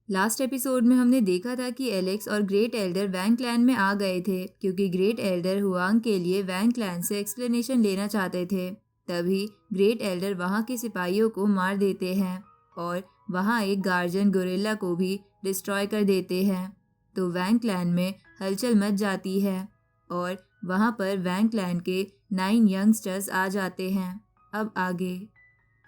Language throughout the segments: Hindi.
लास्ट एपिसोड में हमने देखा था कि एलेक्स और ग्रेट एल्डर वैंग क्लैन में आ गए थे क्योंकि ग्रेट एल्डर हुआंग के लिए वैंग क्लैन से एक्सप्लेनेशन लेना चाहते थे। तभी ग्रेट एल्डर वहां के सिपाहियों को मार देते हैं और वहां एक गार्जियन गोरिल्ला को भी डिस्ट्रॉय कर देते हैं। तो वैंग क्लैन में हलचल मच जाती है और वहां पर वैंग क्लैन के 9 यंगस्टर्स आ जाते हैं। अब आगे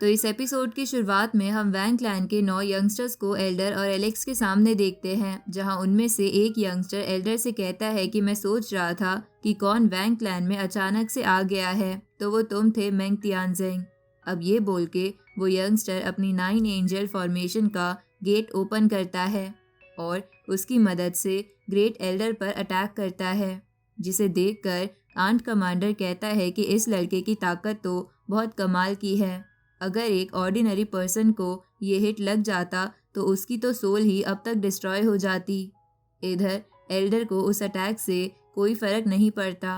तो इस एपिसोड की शुरुआत में हम वैंग क्लैन के 9 यंगस्टर्स को एल्डर और एलेक्स के सामने देखते हैं, जहां उनमें से एक यंगस्टर एल्डर से कहता है कि मैं सोच रहा था कि कौन वैंग क्लैन में अचानक से आ गया है, तो वो तुम थे मेंग तियानजिंग। अब ये बोल के वो यंगस्टर अपनी 9 एंजल फॉर्मेशन का गेट ओपन करता है और उसकी मदद से ग्रेट एल्डर पर अटैक करता है, जिसे देखकर आंट कमांडर कहता है कि इस लड़के की ताकत तो बहुत कमाल की है। अगर एक ऑर्डिनरी पर्सन को ये हिट लग जाता तो उसकी तो सोल ही अब तक डिस्ट्रॉय हो जाती। इधर एल्डर को उस अटैक से कोई फर्क नहीं पड़ता।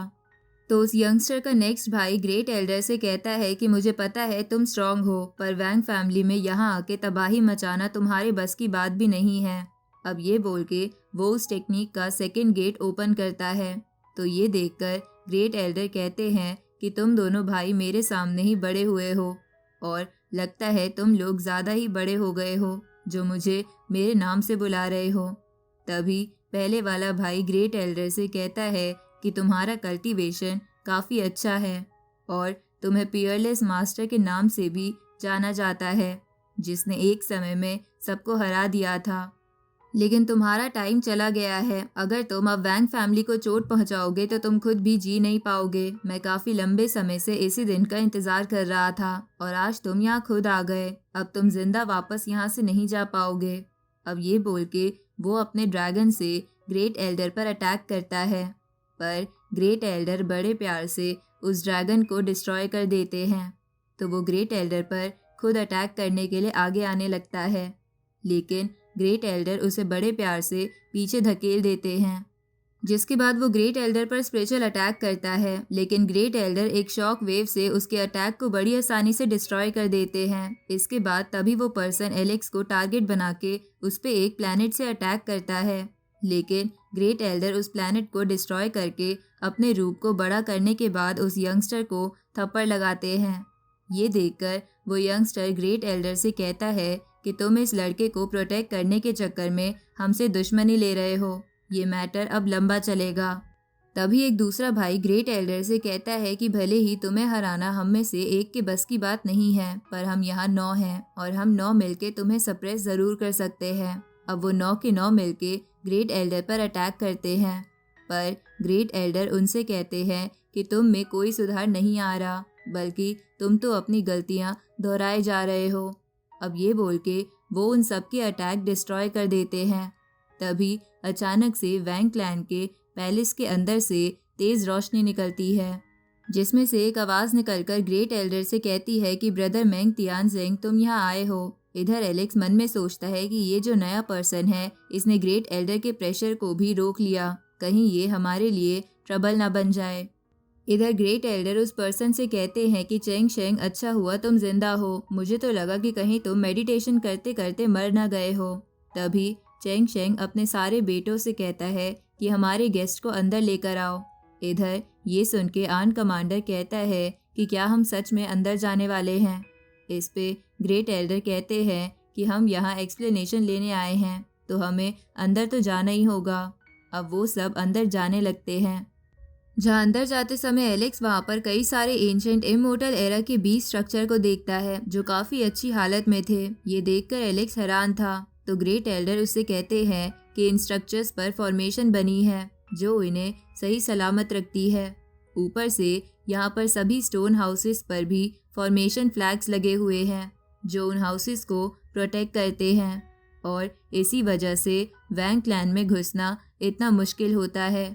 तो उस यंगस्टर का नेक्स्ट भाई ग्रेट एल्डर से कहता है कि मुझे पता है तुम स्ट्रांग हो, पर वैंग फैमिली में यहाँ आके तबाही मचाना तुम्हारे बस की बात भी नहीं है। अब ये बोल के वो उस टेक्निक का सेकेंड गेट ओपन करता है। तो ये देखकर ग्रेट एल्डर कहते हैं कि तुम दोनों भाई मेरे सामने ही बड़े हुए हो और लगता है तुम लोग ज़्यादा ही बड़े हो गए हो जो मुझे मेरे नाम से बुला रहे हो। तभी पहले वाला भाई ग्रेट एल्डर से कहता है कि तुम्हारा कल्टीवेशन काफ़ी अच्छा है और तुम्हें पियरलेस मास्टर के नाम से भी जाना जाता है, जिसने एक समय में सबको हरा दिया था। लेकिन तुम्हारा टाइम चला गया है। अगर तुम अब वैंग फैमिली को चोट पहुंचाओगे तो तुम खुद भी जी नहीं पाओगे। मैं काफ़ी लंबे समय से इसी दिन का इंतज़ार कर रहा था और आज तुम यहाँ खुद आ गए। अब तुम जिंदा वापस यहाँ से नहीं जा पाओगे। अब ये बोल के वो अपने ड्रैगन से ग्रेट एल्डर पर अटैक करता है, पर ग्रेट एल्डर बड़े प्यार से उस ड्रैगन को डिस्ट्रॉय कर देते हैं। तो वो ग्रेट एल्डर पर खुद अटैक करने के लिए आगे आने लगता है, लेकिन ग्रेट एल्डर उसे बड़े प्यार से पीछे धकेल देते हैं, जिसके बाद वो ग्रेट एल्डर पर स्पिरिचुअल अटैक करता है। लेकिन ग्रेट एल्डर एक शॉक वेव से उसके अटैक को बड़ी आसानी से डिस्ट्रॉय कर देते हैं। इसके बाद तभी वो पर्सन एलेक्स को टारगेट बना के उस पे एक प्लैनेट से अटैक करता है, लेकिन ग्रेट एल्डर उस प्लैनेट को डिस्ट्रॉय करके अपने रूप को बड़ा करने के बाद उस यंगस्टर को थप्पड़ लगाते हैं। ये देखकर वो यंगस्टर ग्रेट एल्डर से कहता है कि तुम इस लड़के को प्रोटेक्ट करने के चक्कर में हमसे दुश्मनी ले रहे हो। ये मैटर अब लंबा चलेगा। तभी एक दूसरा भाई ग्रेट एल्डर से कहता है कि भले ही तुम्हें हराना हम में से एक के बस की बात नहीं है, पर हम यहाँ 9 हैं और हम 9 मिलके तुम्हें सप्रेस ज़रूर कर सकते हैं। अब वो 9 के 9 मिलके ग्रेट एल्डर पर अटैक करते हैं, पर ग्रेट एल्डर उनसे कहते हैं कि तुम में कोई सुधार नहीं आ रहा, बल्कि तुम तो अपनी गलतियाँ दोहराए जा रहे हो। अब ये बोल के वो उन सब के अटैक डिस्ट्रॉय कर देते हैं। तभी अचानक से वैंग क्लैन के पैलेस के अंदर से तेज रोशनी निकलती है, जिसमें से एक आवाज़ निकलकर ग्रेट एल्डर से कहती है कि ब्रदर मेंग तियानजिंग तुम यहाँ आए हो। इधर एलेक्स मन में सोचता है कि ये जो नया पर्सन है इसने ग्रेट एल्डर के प्रेशर को भी रोक लिया, कहीं ये हमारे लिए ट्रबल ना बन जाए। इधर ग्रेट एल्डर उस पर्सन से कहते हैं कि चेंग शेंग अच्छा हुआ तुम जिंदा हो, मुझे तो लगा कि कहीं तुम मेडिटेशन करते करते मर ना गए हो। तभी चेंग शेंग अपने सारे बेटों से कहता है कि हमारे गेस्ट को अंदर लेकर आओ। इधर ये सुन के आन कमांडर कहता है कि क्या हम सच में अंदर जाने वाले हैं। इस पे ग्रेट एल्डर कहते हैं कि हम यहाँ एक्सप्लेनेशन लेने आए हैं, तो हमें अंदर तो जाना ही होगा। अब वो सब अंदर जाने लगते हैं, जहाँ अंदर जाते समय एलेक्स वहाँ पर कई सारे एंशंट इमोर्टल एरा के 20 स्ट्रक्चर को देखता है जो काफ़ी अच्छी हालत में थे। ये देखकर एलेक्स हैरान था। तो ग्रेट एल्डर उससे कहते हैं कि इन स्ट्रक्चर्स पर फॉर्मेशन बनी है जो इन्हें सही सलामत रखती है। ऊपर से यहाँ पर सभी स्टोन हाउसेस पर भी फॉर्मेशन फ्लैग्स लगे हुए हैं जो उन हाउसेस को प्रोटेक्ट करते हैं, और इसी वजह से वैंग क्लैन में घुसना इतना मुश्किल होता है।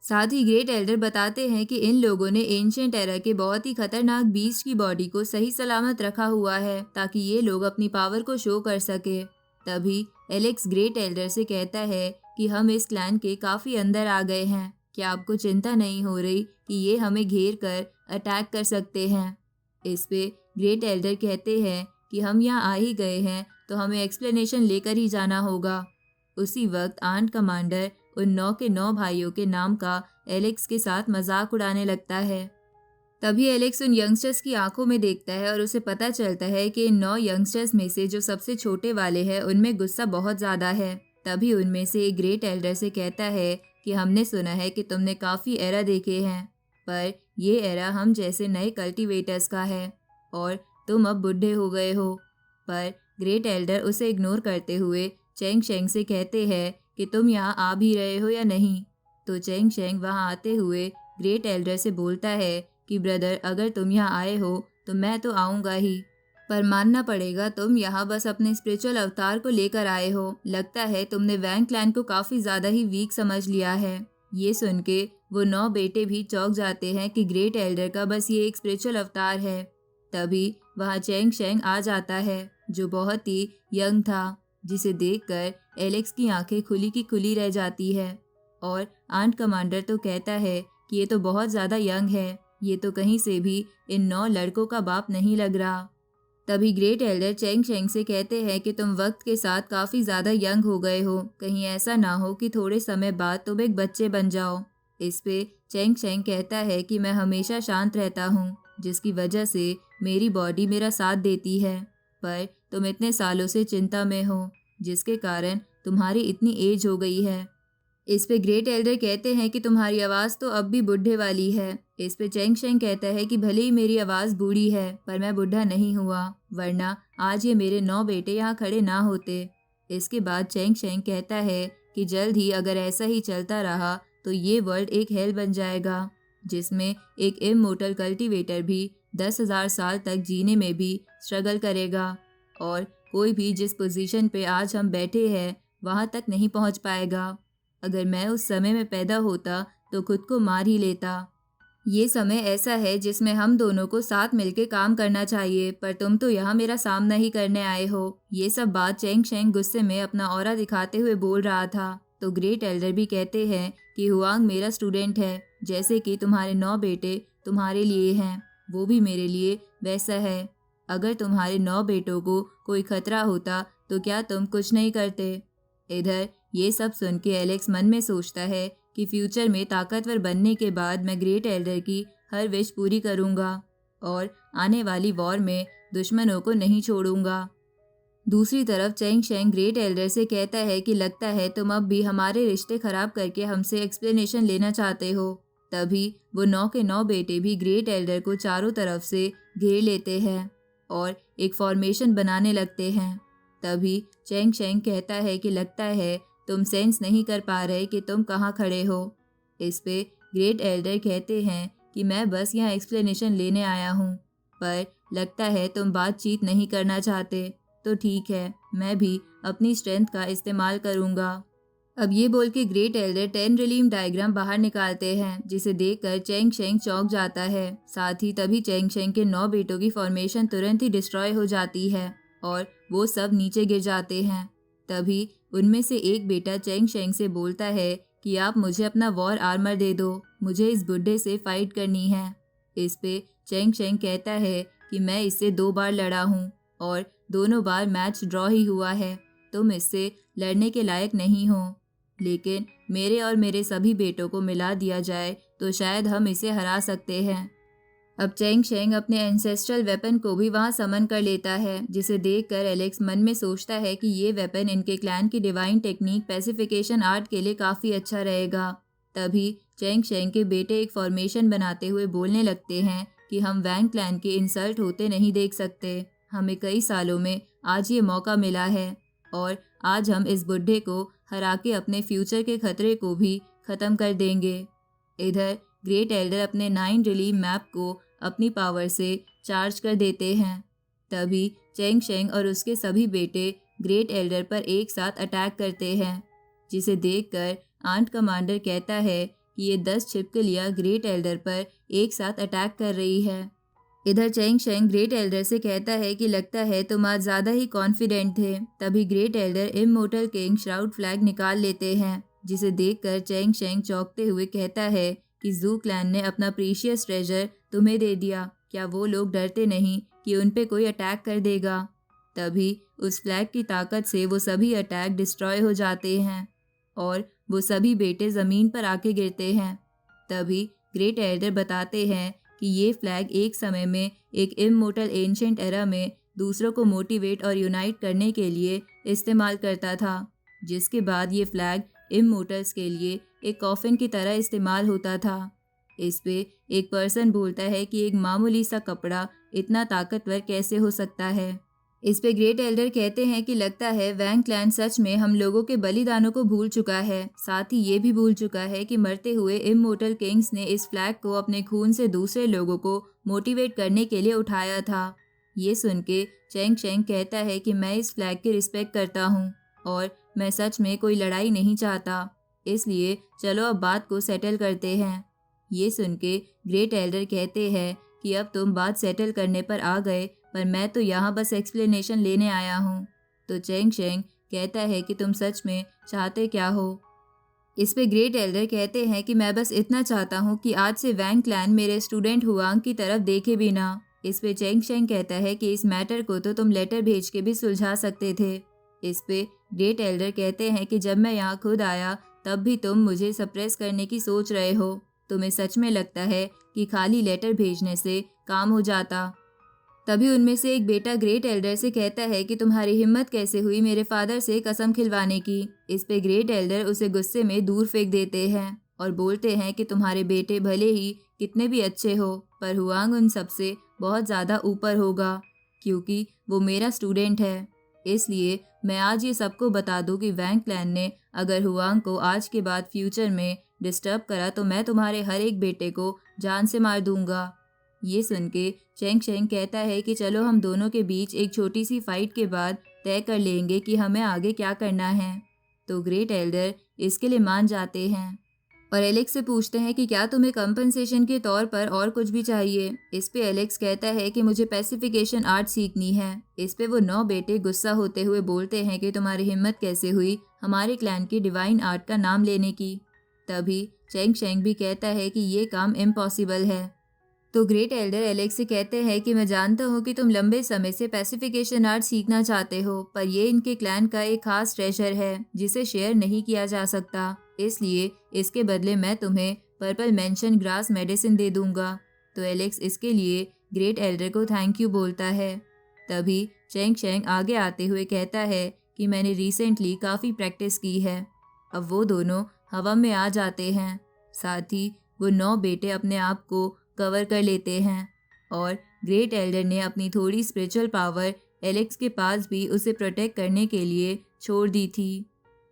साथ ही ग्रेट एल्डर बताते हैं कि इन लोगों ने एंशिएंट एरा के बहुत ही खतरनाक बीस्ट की बॉडी को सही सलामत रखा हुआ है ताकि ये लोग अपनी पावर को शो कर सके। तभी एलेक्स ग्रेट एल्डर से कहता है कि हम इस क्लैन के काफ़ी अंदर आ गए हैं, क्या आपको चिंता नहीं हो रही कि ये हमें घेर कर अटैक कर सकते हैं। इस पे ग्रेट एल्डर कहते हैं कि हम यहाँ आ ही गए हैं तो हमें एक्सप्लेनेशन लेकर ही जाना होगा। उसी वक्त आर्ट कमांडर उन 9 के 9 भाइयों के नाम का एलेक्स के साथ मजाक उड़ाने लगता है। तभी एलेक्स उन यंगस्टर्स की आंखों में देखता है और उसे पता चलता है कि इन 9 यंगस्टर्स में से जो सबसे छोटे वाले हैं उनमें गुस्सा बहुत ज़्यादा है। तभी उनमें से एक ग्रेट एल्डर से कहता है कि हमने सुना है कि तुमने काफ़ी एरा देखे हैं, पर ये एरा हम जैसे नए कल्टीवेटर्स का है और तुम अब बुढ़े हो गए हो। पर ग्रेट एल्डर उसे इग्नोर करते हुए चेंग शेंग से कहते हैं कि तुम यहाँ आ भी रहे हो या नहीं। तो चेंग शेंग वहाँ आते हुए ग्रेट एल्डर से बोलता है कि ब्रदर, अगर तुम यहाँ आए हो तो मैं तो आऊँगा ही, पर मानना पड़ेगा तुम यहाँ बस अपने स्पिरिचुअल अवतार को लेकर आए हो। लगता है तुमने वैंग क्लैन को काफ़ी ज़्यादा ही वीक समझ लिया है। ये सुन के वो 9 बेटे भी चौंक जाते हैं कि ग्रेट एल्डर का बस ये एक स्पिरिचुअल अवतार है। तभी वहाँ चेंग शेंग आ जाता है जो बहुत ही यंग था, जिसे देखकर एलेक्स की आंखें खुली की खुली रह जाती है। और आर्ट कमांडर तो कहता है कि ये तो बहुत ज़्यादा यंग है, ये तो कहीं से भी इन 9 लड़कों का बाप नहीं लग रहा। तभी ग्रेट एल्डर चेंग शेंग से कहते हैं कि तुम वक्त के साथ काफ़ी ज़्यादा यंग हो गए हो, कहीं ऐसा ना हो कि थोड़े समय बाद तुम एक बच्चे बन जाओ। इस पे चेंग शेंग कहता है कि मैं हमेशा शांत रहता हूँ, जिसकी वजह से मेरी बॉडी मेरा साथ देती है, पर तुम इतने सालों से चिंता में हो, जिसके कारण तुम्हारी इतनी एज हो गई है। इस पे ग्रेट एल्डर कहते हैं कि तुम्हारी आवाज़ तो अब भी बूढ़े वाली है। इस पे चेंग शेंग कहता है कि भले ही मेरी आवाज़ बूढ़ी है, पर मैं बूढ़ा नहीं हुआ, वरना आज ये मेरे 9 बेटे यहाँ खड़े ना होते। इसके बाद चेंग शेंग कहता है कि जल्द ही अगर ऐसा ही चलता रहा तो ये वर्ल्ड एक हेल बन जाएगा, जिसमें एक इममोर्टल कल्टीवेटर भी 10,000 साल तक जीने में भी स्ट्रगल करेगा और कोई भी जिस पोजीशन पे आज हम बैठे हैं वहाँ तक नहीं पहुँच पाएगा। अगर मैं उस समय में पैदा होता तो खुद को मार ही लेता। ये समय ऐसा है जिसमें हम दोनों को साथ मिलकर काम करना चाहिए, पर तुम तो यहाँ मेरा सामना ही करने आए हो। ये सब बात चेंग शेंग गुस्से में अपना ऑरा दिखाते हुए बोल रहा था। तो ग्रेट एल्डर भी कहते हैं कि हुआंग मेरा स्टूडेंट है, जैसे कि तुम्हारे 9 बेटे तुम्हारे लिए हैं, वो भी मेरे लिए वैसा है। अगर तुम्हारे 9 बेटों को कोई खतरा होता तो क्या तुम कुछ नहीं करते? इधर ये सब सुन के एलेक्स मन में सोचता है कि फ्यूचर में ताकतवर बनने के बाद मैं ग्रेट एल्डर की हर विश पूरी करूंगा और आने वाली वॉर में दुश्मनों को नहीं छोड़ूंगा। दूसरी तरफ चेंग शेंग ग्रेट एल्डर से कहता है कि लगता है तुम अब भी हमारे रिश्ते खराब करके हमसे एक्सप्लेनेशन लेना चाहते हो। तभी वो 9 के 9 बेटे भी ग्रेट एल्डर को चारों तरफ से घेर लेते हैं और एक फॉर्मेशन बनाने लगते हैं। तभी चेंग शेंग कहता है कि लगता है तुम सेंस नहीं कर पा रहे कि तुम कहाँ खड़े हो। इस पे ग्रेट एल्डर कहते हैं कि मैं बस यहाँ एक्सप्लेनेशन लेने आया हूँ, पर लगता है तुम बातचीत नहीं करना चाहते, तो ठीक है, मैं भी अपनी स्ट्रेंथ का इस्तेमाल करूँगा। अब ये बोल के ग्रेट एल्डर 10 रिलीम डायग्राम बाहर निकालते हैं, जिसे देखकर चेंग शेंग चौंक जाता है। साथ ही तभी चेंग शेंग के 9 बेटों की फॉर्मेशन तुरंत ही डिस्ट्रॉय हो जाती है और वो सब नीचे गिर जाते हैं। तभी उनमें से एक बेटा चेंग शेंग से बोलता है कि आप मुझे अपना वॉर आर्मर दे दो, मुझे इस बुड्ढे से फाइट करनी है। इस पे चेंग शेंग कहता है कि मैं इससे 2 बार लड़ा हूँ और दोनों बार मैच ड्रॉ ही हुआ है, तुम इससे लड़ने के लायक नहीं हो, लेकिन मेरे और मेरे सभी बेटों को मिला दिया जाए तो शायद हम इसे हरा सकते हैं। अब चेंग शेंग अपने एंसेस्ट्रल वेपन को भी वहां समन कर लेता है, जिसे देखकर एलेक्स मन में सोचता है कि ये वेपन इनके क्लैन की डिवाइन टेक्निक पैसिफिकेशन आर्ट के लिए काफ़ी अच्छा रहेगा। तभी चेंग शेंग के बेटे एक फॉर्मेशन बनाते हुए बोलने लगते हैं कि हम वैंग क्लैन के इंसल्ट होते नहीं देख सकते, हमें कई सालों में आज ये मौका मिला है और आज हम इस बुड्ढे को हरा के अपने फ्यूचर के खतरे को भी ख़त्म कर देंगे। इधर ग्रेट एल्डर अपने 9 रिलीव मैप को अपनी पावर से चार्ज कर देते हैं। तभी चेंग शेंग और उसके सभी बेटे ग्रेट एल्डर पर एक साथ अटैक करते हैं, जिसे देखकर आर्ट कमांडर कहता है कि ये 10 छिपकलियाँ ग्रेट एल्डर पर एक साथ अटैक कर रही है। इधर चेंग शेंग ग्रेट एल्डर से कहता है कि लगता है तुम आज ज़्यादा ही कॉन्फिडेंट थे। तभी great elder immortal king shroud flag निकाल लेते हैं, जिसे देखकर चेंग शेंग चौंकते हुए कहता है कि जू क्लैन ने अपना प्रीशियस ट्रेजर तुम्हें दे दिया, क्या वो लोग डरते नहीं कि उन पे कोई अटैक कर देगा? तभी उस फ्लैग की ताकत से वो सभी अटैक डिस्ट्रॉय हो जाते हैं और वो सभी बेटे ज़मीन पर आके गिरते हैं। तभी ग्रेट एल्डर बताते हैं कि ये फ्लैग एक समय में एक इमोर्टल एंशिएंट एरा में दूसरों को मोटिवेट और यूनाइट करने के लिए इस्तेमाल करता था, जिसके बाद ये फ्लैग इमोर्टल्स के लिए एक कॉफिन की तरह इस्तेमाल होता था। इस पे एक पर्सन बोलता है कि एक मामूली सा कपड़ा इतना ताकतवर कैसे हो सकता है। इस पे ग्रेट एल्डर कहते हैं कि लगता है वैंग क्लैन सच में हम लोगों के बलिदानों को भूल चुका है, साथ ही ये भी भूल चुका है कि मरते हुए इमोर्टल किंग्स ने इस फ्लैग को अपने खून से दूसरे लोगों को मोटिवेट करने के लिए उठाया था। ये सुन के चेंग शेंग कहता है कि मैं इस फ्लैग की रिस्पेक्ट करता हूँ और मैं सच में कोई लड़ाई नहीं चाहता, इसलिए चलो अब बात को सेटल करते हैं। ये सुन के ग्रेट एल्डर कहते हैं कि अब तुम बात सेटल करने पर आ गए, पर मैं तो यहाँ बस एक्सप्लेनेशन लेने आया हूँ। तो चेंग शेंग कहता है कि तुम सच में चाहते क्या हो। इस पे ग्रेट एल्डर कहते हैं कि मैं बस इतना चाहता हूँ कि आज से वैंग क्लैन मेरे स्टूडेंट हुआंग की तरफ देखे भी ना। इस पे चेंग शेंग कहता है कि इस मैटर को तो तुम लेटर भेज के भी सुलझा सकते थे। इस पे ग्रेट एल्डर कहते हैं कि जब मैं यहाँ खुद आया तब भी तुम मुझे सप्रेस करने की सोच रहे हो। तुम्हें सच में लगता है कि खाली लेटर भेजने से काम हो जाता। तभी उनमें से एक बेटा ग्रेट एल्डर से कहता है कि तुम्हारी हिम्मत कैसे हुई मेरे फादर से कसम खिलवाने की। इस पे ग्रेट एल्डर उसे गुस्से में दूर फेंक देते हैं और बोलते हैं कि तुम्हारे बेटे भले ही कितने भी अच्छे हो, पर हुआंग उन सबसे बहुत ज़्यादा ऊपर होगा, क्योंकि वो मेरा स्टूडेंट है। इसलिए मैं आज ये सबको बता दूं कि वैंग क्लैन ने अगर हुआंग को आज के बाद फ्यूचर में डिस्टर्ब करा तो मैं तुम्हारे हर एक बेटे को जान से मार दूंगा। ये सुन के चेंग शेंग कहता है कि चलो हम दोनों के बीच एक छोटी सी फाइट के बाद तय कर लेंगे कि हमें आगे क्या करना है। तो ग्रेट एल्डर इसके लिए मान जाते हैं और एलेक्स से पूछते हैं कि क्या तुम्हें कंपनसेशन के तौर पर और कुछ भी चाहिए। इस पे एलेक्स कहता है कि मुझे पैसिफिकेशन आर्ट सीखनी है। इस पे वो 9 बेटे गुस्सा होते हुए बोलते हैं कि तुम्हारी हिम्मत कैसे हुई हमारे क्लैन की डिवाइन आर्ट का नाम लेने की। तभी चेंग शेंग भी कहता है कि ये काम इम्पॉसिबल है। तो ग्रेट एल्डर एलेक्स से कहते हैं कि मैं जानता हूँ कि तुम लंबे समय से पैसिफिकेशन आर्ट सीखना चाहते हो, पर ये इनके क्लैन का एक खास ट्रेजर है जिसे शेयर नहीं किया जा सकता, इसलिए इसके बदले मैं तुम्हें पर्पल मेंशन ग्रास मेडिसिन दे दूंगा। तो एलेक्स इसके लिए ग्रेट एल्डर को थैंक यू बोलता है। तभी चेंग शेंग आगे आते हुए कहता है कि मैंने रिसेंटली काफ़ी प्रैक्टिस की है। अब वो दोनों हवा में आ जाते हैं, साथ ही वो 9 बेटे अपने आप को कवर कर लेते हैं और ग्रेट एल्डर ने अपनी थोड़ी स्पिरिचुअल पावर एलेक्स के पास भी उसे प्रोटेक्ट करने के लिए छोड़ दी थी।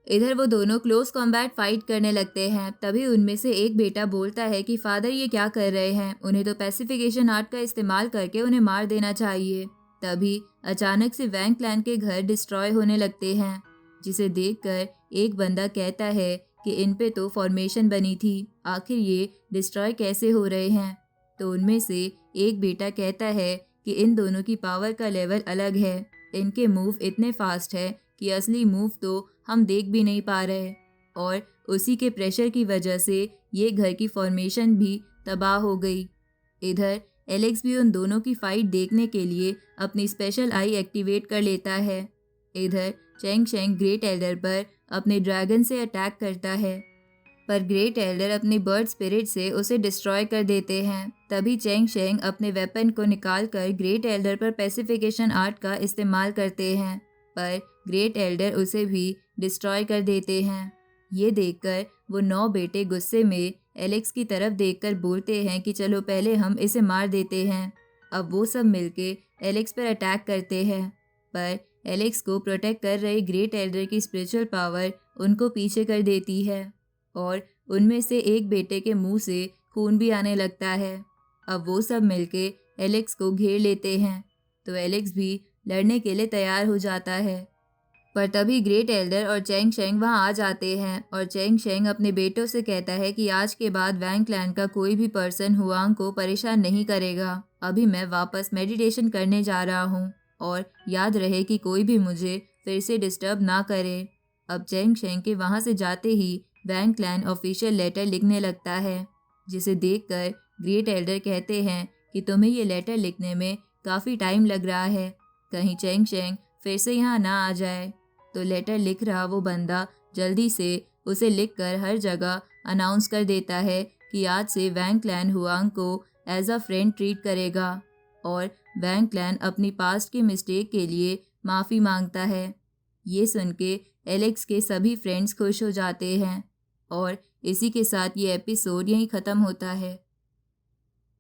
इधर वो दोनों क्लोज कॉम्बैट फाइट करने लगते हैं। तभी उनमें से एक बेटा बोलता है कि फादर ये क्या कर रहे हैं, उन्हें तो पैसिफिकेशन आर्ट का इस्तेमाल करके उन्हें मार देना चाहिए। तभी अचानक से वैंग क्लैन के घर डिस्ट्रॉय होने लगते हैं, जिसे देखकर एक बंदा कहता है कि इन पे तो फॉर्मेशन बनी थी, आखिर ये डिस्ट्रॉय कैसे हो रहे हैं। तो उनमें से एक बेटा कहता है कि इन दोनों की पावर का लेवल अलग है, इनके मूव इतने फास्ट है कि असली मूव तो हम देख भी नहीं पा रहे, और उसी के प्रेशर की वजह से ये घर की फॉर्मेशन भी तबाह हो गई। इधर एलेक्स भी उन दोनों की फाइट देखने के लिए अपनी स्पेशल आई एक्टिवेट कर लेता है। इधर चेंग शेंग ग्रेट एल्डर पर अपने ड्रैगन से अटैक करता है, पर ग्रेट एल्डर अपनी बर्ड स्पिरिट से उसे डिस्ट्रॉय कर देते हैं। तभी चेंग शेंग अपने वेपन को निकालकर ग्रेट एल्डर पर पैसिफिकेशन आर्ट का इस्तेमाल करते हैं, पर ग्रेट एल्डर उसे भी डिस्ट्रॉय कर देते हैं। ये देखकर वो 9 बेटे गुस्से में एलेक्स की तरफ देखकर बोलते हैं कि चलो पहले हम इसे मार देते हैं। अब वो सब मिलके एलेक्स पर अटैक करते हैं, पर एलेक्स को प्रोटेक्ट कर रहे ग्रेट एल्डर की स्पिरिचुअल पावर उनको पीछे कर देती है और उनमें से एक बेटे के मुंह से खून भी आने लगता है। अब वो सब मिलके एलेक्स को घेर लेते हैं, तो एलेक्स भी लड़ने के लिए तैयार हो जाता है। पर तभी ग्रेट एल्डर और चेंग शेंग वहां आ जाते हैं और चेंग शेंग अपने बेटों से कहता है कि आज के बाद वैंग क्लैन का कोई भी पर्सन हुआंग को परेशान नहीं करेगा। अभी मैं वापस मेडिटेशन करने जा रहा हूँ और याद रहे कि कोई भी मुझे फिर से डिस्टर्ब ना करे। अब चेंग शेंग के वहाँ से जाते ही वैंग क्लैन ऑफिशियल लेटर लिखने लगता है, जिसे देखकर ग्रेट एल्डर कहते हैं कि तुम्हें ये लेटर लिखने में काफ़ी टाइम लग रहा है, कहीं चेंग शेंग फिर से यहाँ ना आ जाए। तो लेटर लिख रहा वो बंदा जल्दी से उसे लिखकर हर जगह अनाउंस कर देता है कि आज से वैंग क्लैन हुआंग को एज अ फ्रेंड ट्रीट करेगा और वैंग क्लैन अपनी पास्ट की मिस्टेक के लिए माफ़ी मांगता है। ये सुन के एलेक्स के सभी फ्रेंड्स खुश हो जाते हैं और इसी के साथ ये एपिसोड यहीं ख़त्म होता है।